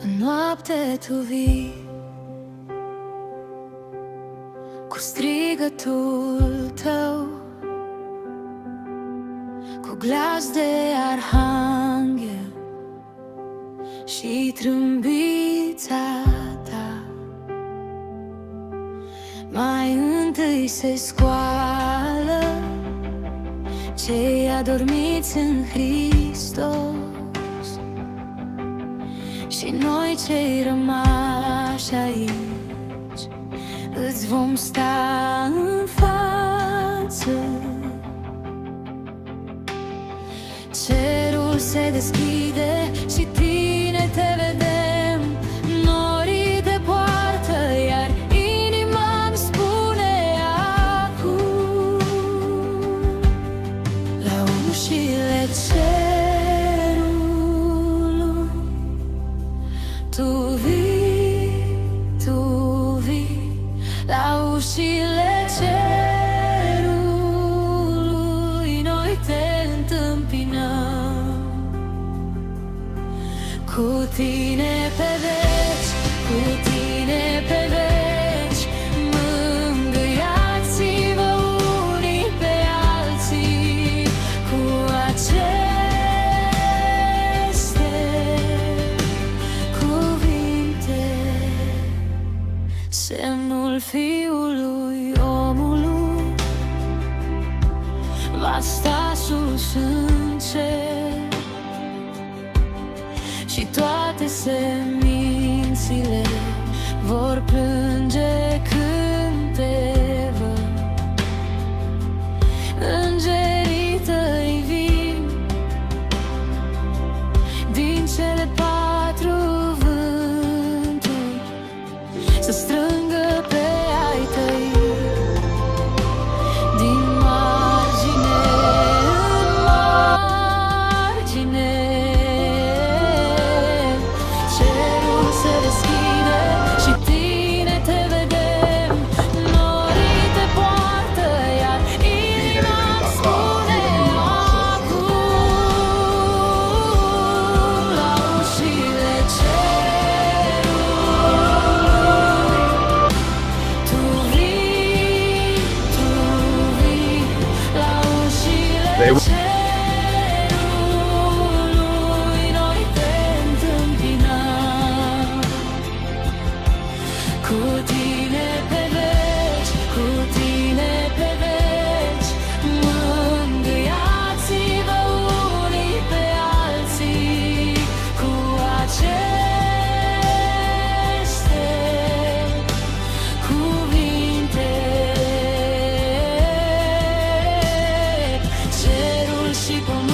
În noapte tu vii cu strigătul tău, cu glas de arhanghel și trâmbița ta. Mai întâi se scoală cei adormiți în Hristos, și noi cei rămași aici îți vom sta în față. Cerul se deschide și tine te vedem, norii te poartă, iar inima-mi spune acum: la ușile cerului tu vii, tu vii, la ușile cerului noi te întâmpinăm. Cu tine pe veci, cu tine pe veci, mângâiați-vă unii pe alții cu aceste cuvinte. Semnul Fiului Omului va sta sus în cer, și toate semințile vor plânge când te văd. Îngerii tăi vin din cele patru vânturi să strângă pe ai tăi din margine în margine. Cerul se deschide și tine te vedem, norii te poartă, iar inima-mi spune acum: la ușile cerului tu vii, la ușile cerului noi te întâmpinăm. Cu tine pe veci, cu tine pe veci, mângâiați-vă unii pe alții cu aceste cuvinte. Cerul și pământul